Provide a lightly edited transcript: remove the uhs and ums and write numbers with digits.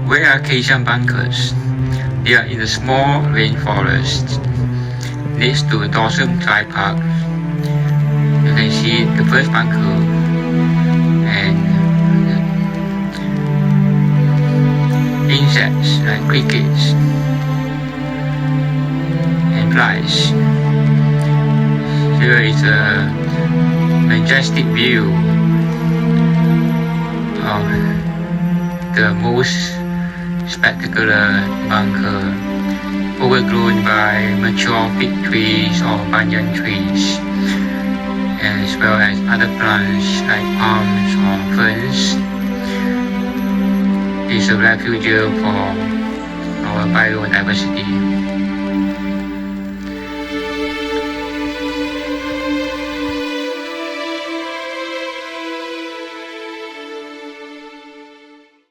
Where are Acacia bunkers? They are in a small rainforest next to Dorsum Drive Park. You can see the first bunker and insects like crickets and flies. Here is a majestic view of the most spectacular bunker, overgrown by mature fig trees or banyan trees, as well as other plants like palms or ferns. It's a refuge for our biodiversity.